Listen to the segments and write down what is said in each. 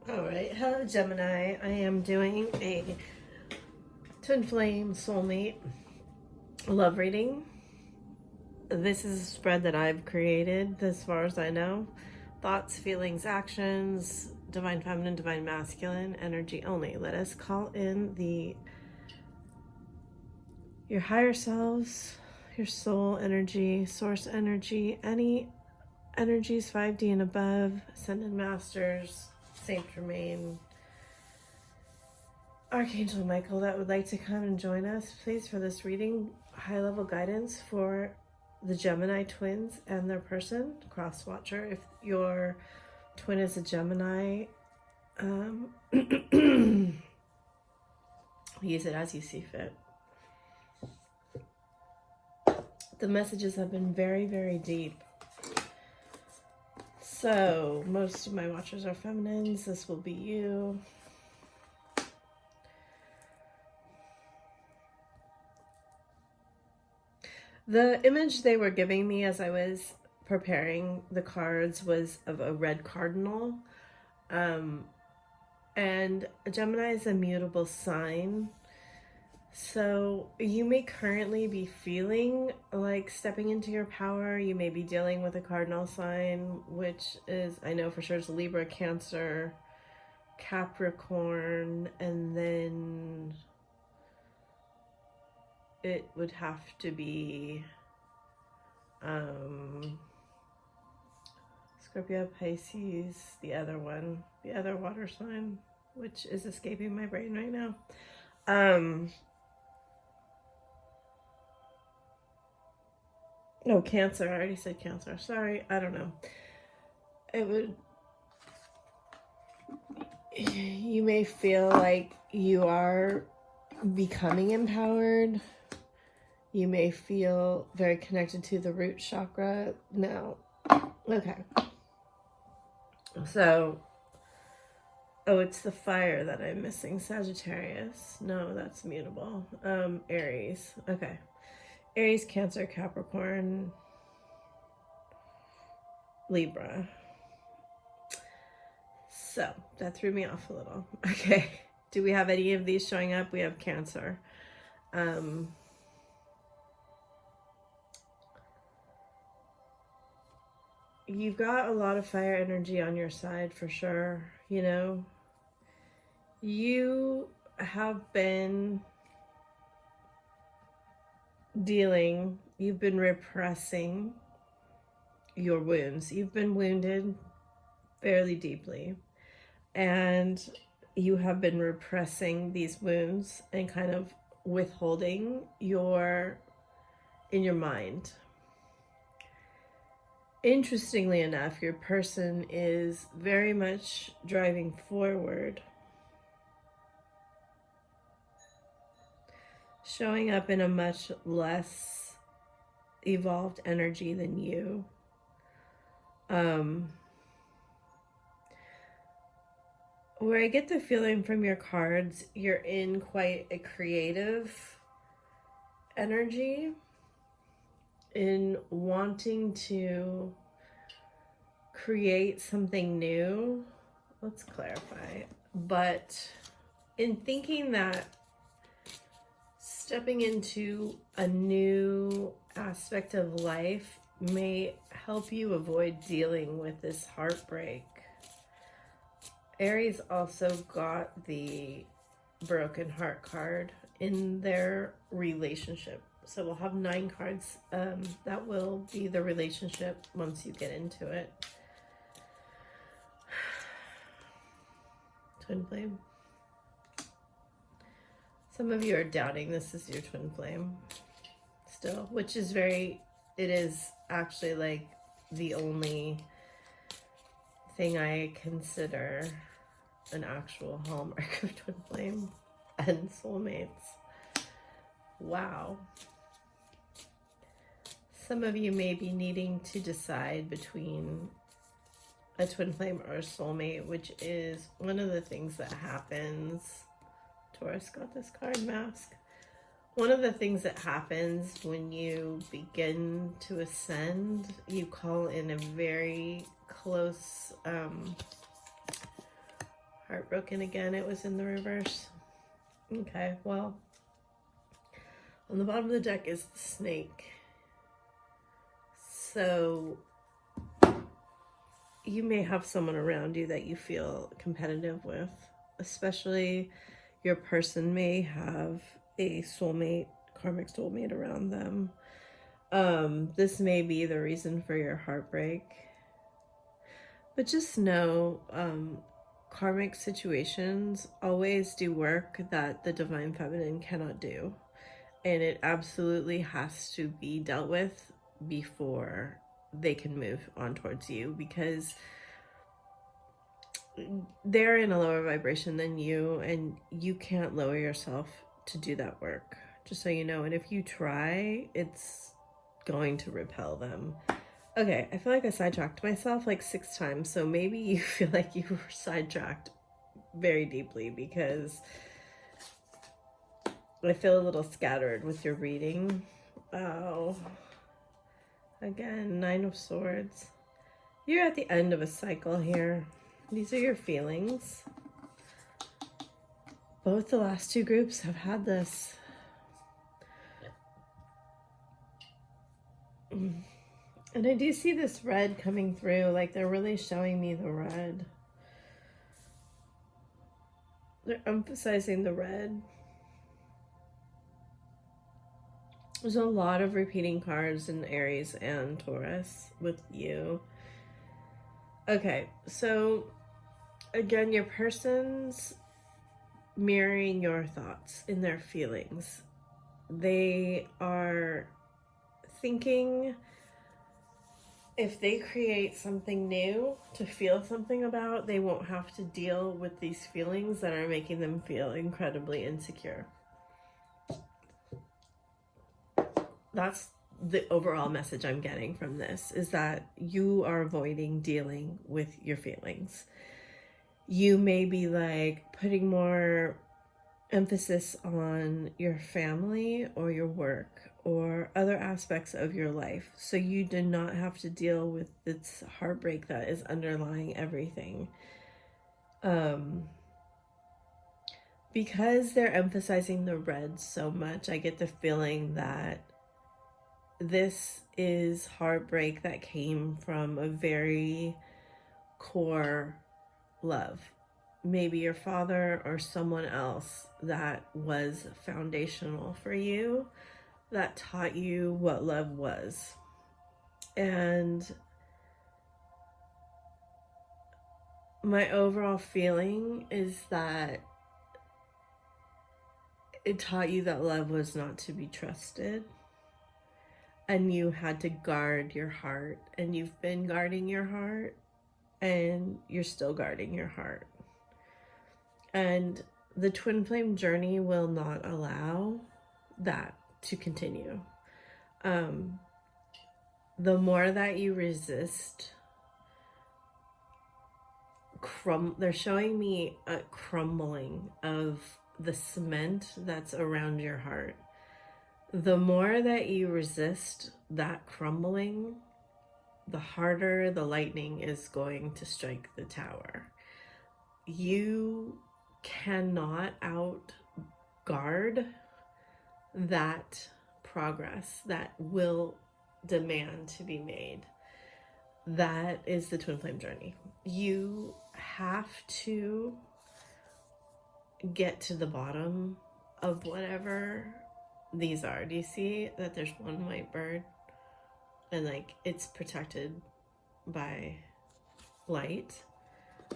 Alright, hello Gemini. I am doing a twin flame soulmate love reading. This is a spread that I've created as far as I know. Thoughts, feelings, actions, divine feminine, divine masculine, energy only. Let us call in your higher selves, your soul energy, source energy, any energies 5D and above, ascended masters, Saint Germain, Archangel Michael that would like to come and join us, please, for this reading. High level guidance for the Gemini twins and their person, cross watcher. If your twin is a Gemini, use it as you see fit. The messages have been very, very deep. So most of my watchers are feminines. This will be you. The image they were giving me as I was preparing the cards was of a red cardinal. And a Gemini is a mutable sign. So you may currently be feeling like stepping into your power. You may be dealing with a cardinal sign, which is, I know for sure, it's Libra, Cancer, Capricorn, and then it would have to be Scorpio, Pisces, the other one, the other water sign, which is escaping my brain right now. No, Cancer. I already said Cancer. Sorry, I don't know. You may feel like you are becoming empowered. You may feel very connected to the root chakra now. Okay. So, it's the fire that I'm missing. Sagittarius. No, that's mutable. Aries. Okay. Aries, Cancer, Capricorn, Libra. So that threw me off a little. Okay. Do we have any of these showing up? We have Cancer. You've got a lot of fire energy on your side for sure. You know, you have been you've been repressing your wounds. You've been wounded fairly deeply, and you have been repressing these wounds and kind of withholding in your mind. Interestingly enough, your person is very much driving forward, showing up in a much less evolved energy than you. Where I get the feeling from your cards, you're in quite a creative energy, in wanting to create something new. Let's clarify. But in thinking that stepping into a new aspect of life may help you avoid dealing with this heartbreak. Aries also got the broken heart card in their relationship. So we'll have 9 cards. That will be the relationship once you get into it. Twin flame. Some of you are doubting this is your twin flame still, which is it is actually like the only thing I consider an actual hallmark of twin flame and soulmates. Wow. Some of you may be needing to decide between a twin flame or a soulmate, which is one of the things that happens. Taurus got this card, Mask. One of the things that happens when you begin to ascend, you call in a very close Heartbroken again. It was in the reverse. Okay, well, on the bottom of the deck is the snake. So you may have someone around you that you feel competitive with, especially your person may have a soulmate, karmic soulmate around them. This may be the reason for your heartbreak. But just know, karmic situations always do work that the divine feminine cannot do. And it absolutely has to be dealt with before they can move on towards you, because they're in a lower vibration than you, and you can't lower yourself to do that work, just so you know. And if you try, it's going to repel them. Okay, I feel like I sidetracked myself like 6 times, so maybe you feel like you were sidetracked very deeply, because I feel a little scattered with your reading. Oh, again, 9 of Swords. You're at the end of a cycle here. These are your feelings. Both the last 2 groups have had this. And I do see this red coming through, like they're really showing me the red. They're emphasizing the red. There's a lot of repeating cards in Aries and Taurus with you. Okay, so again, your person's mirroring your thoughts in their feelings. They are thinking, if they create something new to feel something about, they won't have to deal with these feelings that are making them feel incredibly insecure. That's the overall message I'm getting from this, is that you are avoiding dealing with your feelings. You may be like putting more emphasis on your family or your work or other aspects of your life, so you do not have to deal with this heartbreak that is underlying everything. Because they're emphasizing the red so much, I get the feeling that this is heartbreak that came from a very core love. Maybe your father or someone else that was foundational for you, that taught you what love was. And my overall feeling is that it taught you that love was not to be trusted. And you had to guard your heart. And you've been guarding your heart. And you're still guarding your heart. And the twin flame journey will not allow that to continue. The more that you resist, they're showing me a crumbling of the cement that's around your heart. The more that you resist that crumbling, the harder the lightning is going to strike the tower. You cannot out-guard that progress that will demand to be made. That is the twin flame journey. You have to get to the bottom of whatever these are. Do you see that there's one white bird and like it's protected by light?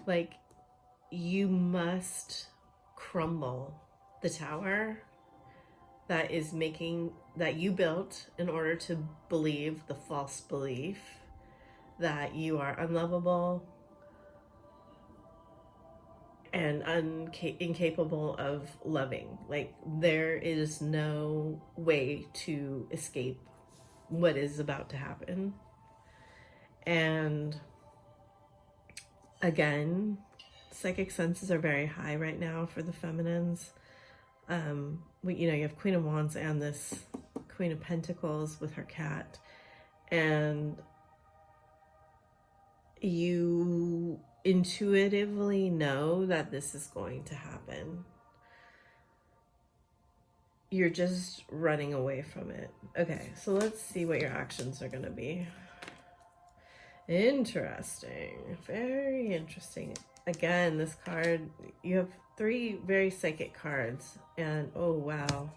Like, you must crumble the tower that is making, that you built in order to believe the false belief that you are unlovable and incapable of loving. Like, there is no way to escape what is about to happen. And again, psychic senses are very high right now for the feminines. You have Queen of Wands and this Queen of Pentacles with her cat, and you intuitively know that this is going to happen. You're just running away from it. Okay, so let's see what your actions are going to be. Interesting. Very interesting. Again, this card, you have 3 very psychic cards. And oh, wow.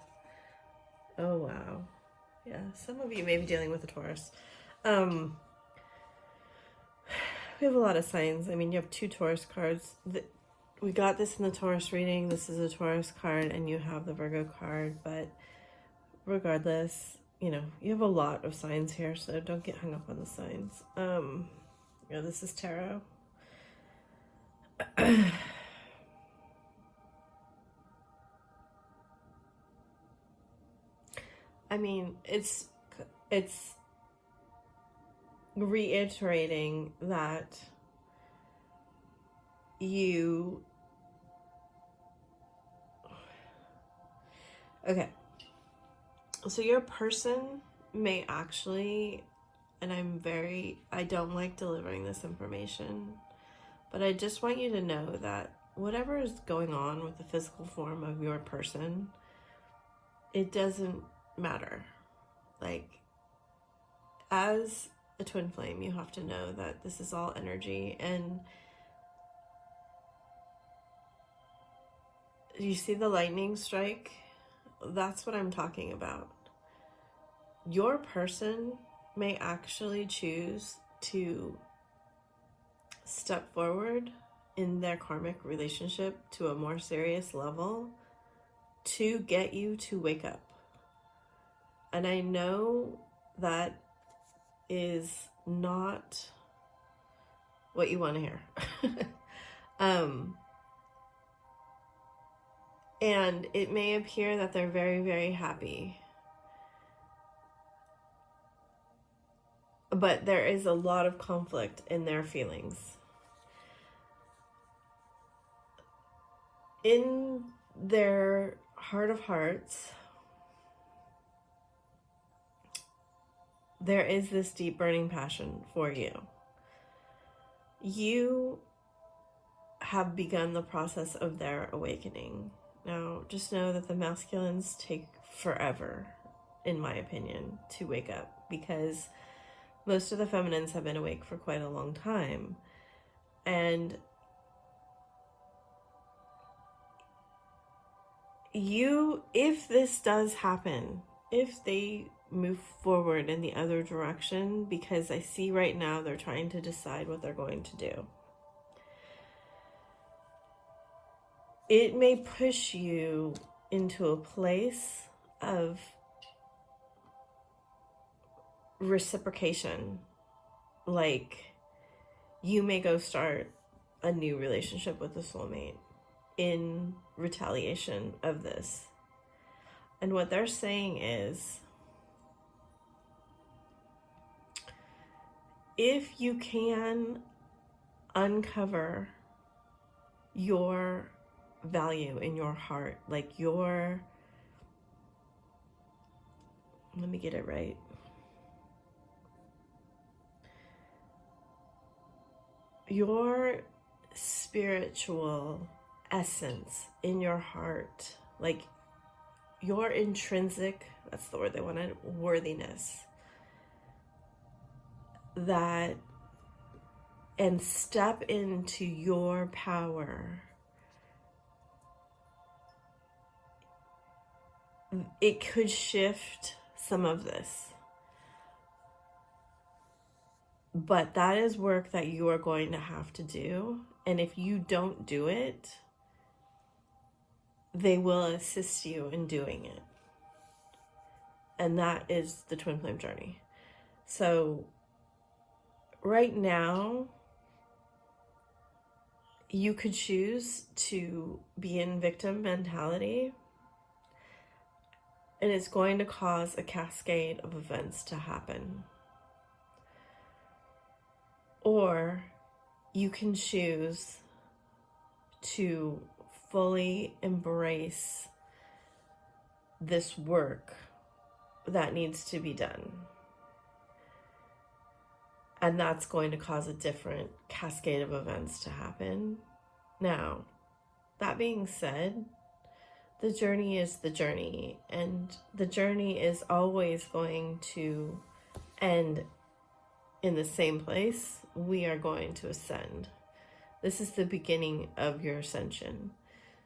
Oh, wow. Yeah, some of you may be dealing with a Taurus. We have a lot of signs. I mean, you have 2 Taurus cards. We got this in the Taurus reading. This is a Taurus card, and you have the Virgo card. But regardless, you know, you have a lot of signs here, so don't get hung up on the signs. Yeah, this is tarot. I mean, it's reiterating that you... Okay. So your person may actually, and I don't like delivering this information, but I just want you to know that whatever is going on with the physical form of your person, it doesn't matter. Like, as a twin flame, you have to know that this is all energy. And you see the lightning strike? That's what I'm talking about. Your person may actually choose to step forward in their karmic relationship to a more serious level to get you to wake up. And I know that is not what you want to hear. And it may appear that they're very, very happy. But there is a lot of conflict in their feelings. In their heart of hearts, there is this deep burning passion for you. You have begun the process of their awakening. Now, just know that the masculines take forever, in my opinion, to wake up, because most of the feminines have been awake for quite a long time. And if this does happen, if they move forward in the other direction, because I see right now they're trying to decide what they're going to do, it may push you into a place of reciprocation. Like, you may go start a new relationship with a soulmate in retaliation of this. And what they're saying is, if you can uncover your value in your heart, like let me get it right. Your spiritual essence in your heart, like your intrinsic, that's the word they wanted, worthiness, that, and step into your power. It could shift some of this. But that is work that you are going to have to do. And if you don't do it, they will assist you in doing it. And that is the twin flame journey. So right now, you could choose to be in victim mentality, and it's going to cause a cascade of events to happen. Or you can choose to fully embrace this work that needs to be done. And that's going to cause a different cascade of events to happen. Now, that being said, the journey is the journey, and the journey is always going to end in the same place. We are going to ascend. This is the beginning of your ascension.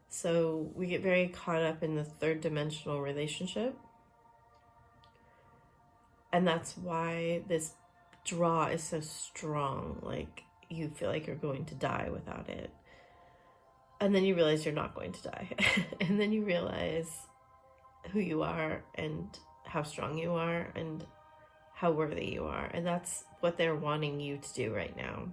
So we get very caught up in the third dimensional relationship. And that's why this draw is so strong. Like, you feel like you're going to die without it. And then you realize you're not going to die. And then you realize who you are and how strong you are and how worthy you are. And that's what they're wanting you to do right now.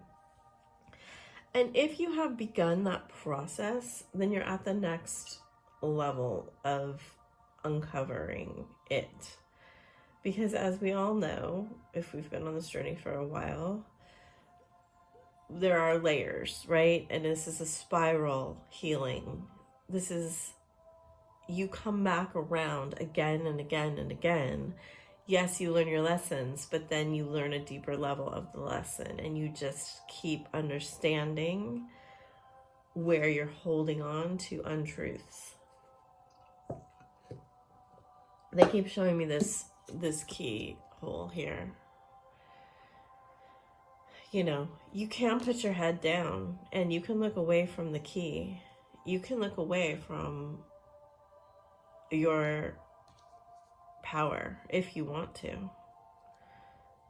And if you have begun that process, then you're at the next level of uncovering it. Because as we all know, if we've been on this journey for a while, there are layers, right? And this is a spiral healing. This is, you come back around again and again and again. Yes, you learn your lessons, but then you learn a deeper level of the lesson, and you just keep understanding where you're holding on to untruths. They keep showing me this keyhole here. You know, you can put your head down and you can look away from the key. You can look away from your power if you want to.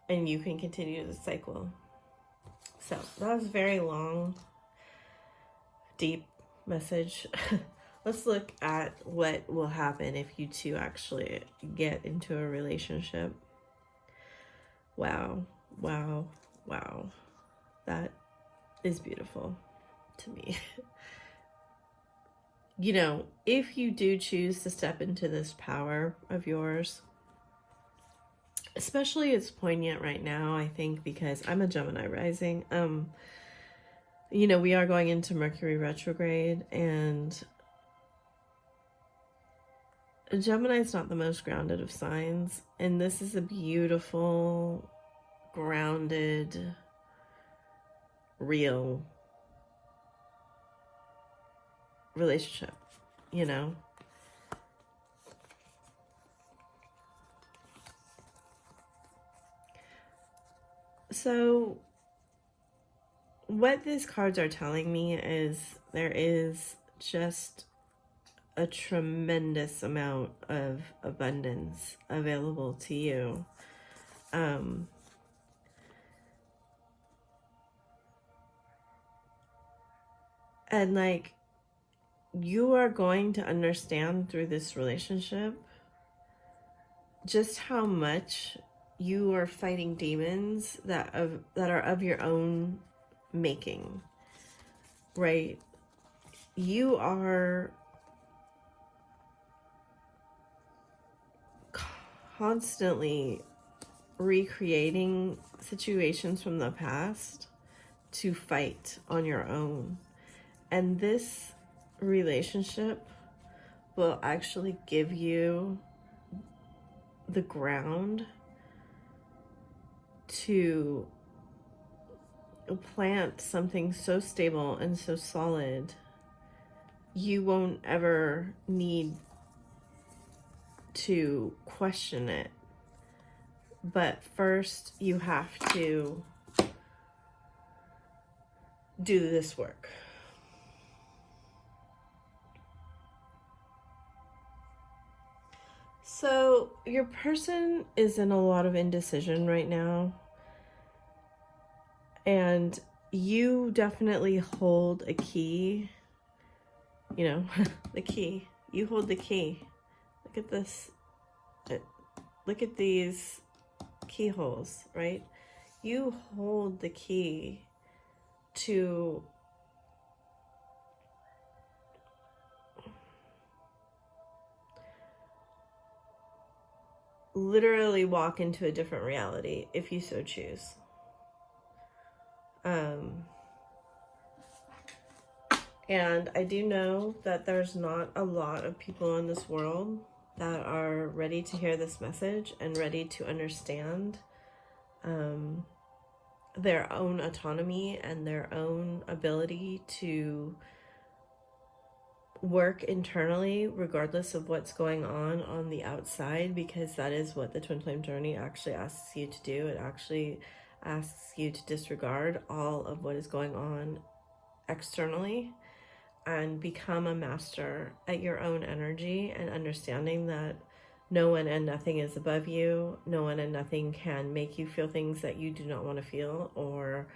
And you can continue the cycle. So that was a very long, deep message. Let's look at what will happen if you two actually get into a relationship. Wow, wow, wow. That is beautiful to me. You know, if you do choose to step into this power of yours, especially it's poignant right now, I think, because I'm a Gemini rising. You know, we are going into Mercury retrograde, and Gemini is not the most grounded of signs, and this is a beautiful, grounded, real relationship, you know. So what these cards are telling me is there is just a tremendous amount of abundance available to you. And like, you are going to understand through this relationship just how much you are fighting demons that are of your own making, right? You are constantly recreating situations from the past to fight on your own. And this relationship will actually give you the ground to plant something so stable and so solid, you won't ever need to question it. But first, you have to do this work. So your person is in a lot of indecision right now, and you definitely hold a key, you know, the key. You hold the key. Look at this. Look at these keyholes, right? You hold the key to literally walk into a different reality if you so choose. And I do know that there's not a lot of people in this world that are ready to hear this message and ready to understand their own autonomy and their own ability to work internally regardless of what's going on the outside, because that is what the twin flame journey actually asks you to do. It actually asks you to disregard all of what is going on externally and become a master at your own energy, and understanding that no one and nothing is above you. No one and nothing can make you feel things that you do not want to feel, or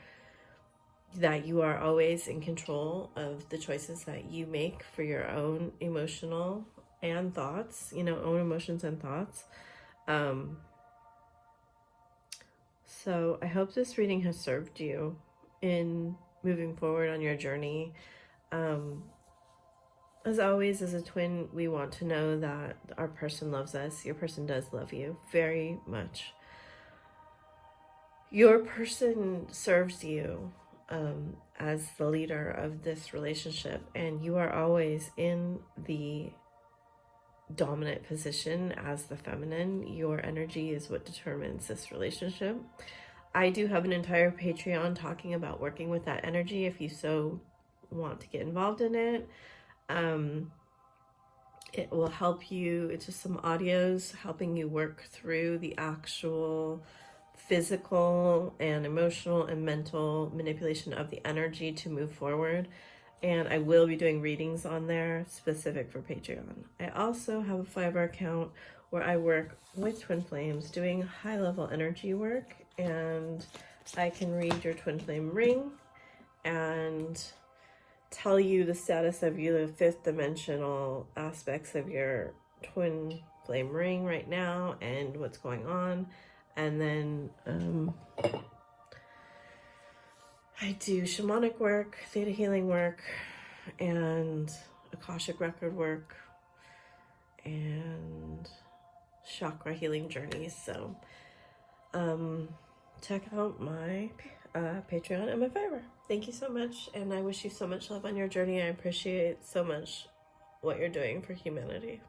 that you are always in control of the choices that you make for your own emotional and thoughts, own emotions and thoughts. So I hope this reading has served you in moving forward on your journey. As always, as a twin, we want to know that our person loves us. Your person does love you very much. Your person serves you as the leader of this relationship, and you are always in the dominant position as the feminine. Your energy is what determines this relationship. I do have an entire Patreon talking about working with that energy if you so want to get involved in it. It will help you. It's just some audios helping you work through the actual physical and emotional and mental manipulation of the energy to move forward. And I will be doing readings on there specific for Patreon. I also have a Fiverr account where I work with twin flames doing high level energy work, and I can read your twin flame ring and tell you the status of you, the fifth dimensional aspects of your twin flame ring right now and what's going on. And then I do shamanic work, theta healing work, and Akashic record work, and chakra healing journeys. So check out my Patreon and my Fiverr. Thank you so much, and I wish you so much love on your journey. I appreciate so much what you're doing for humanity.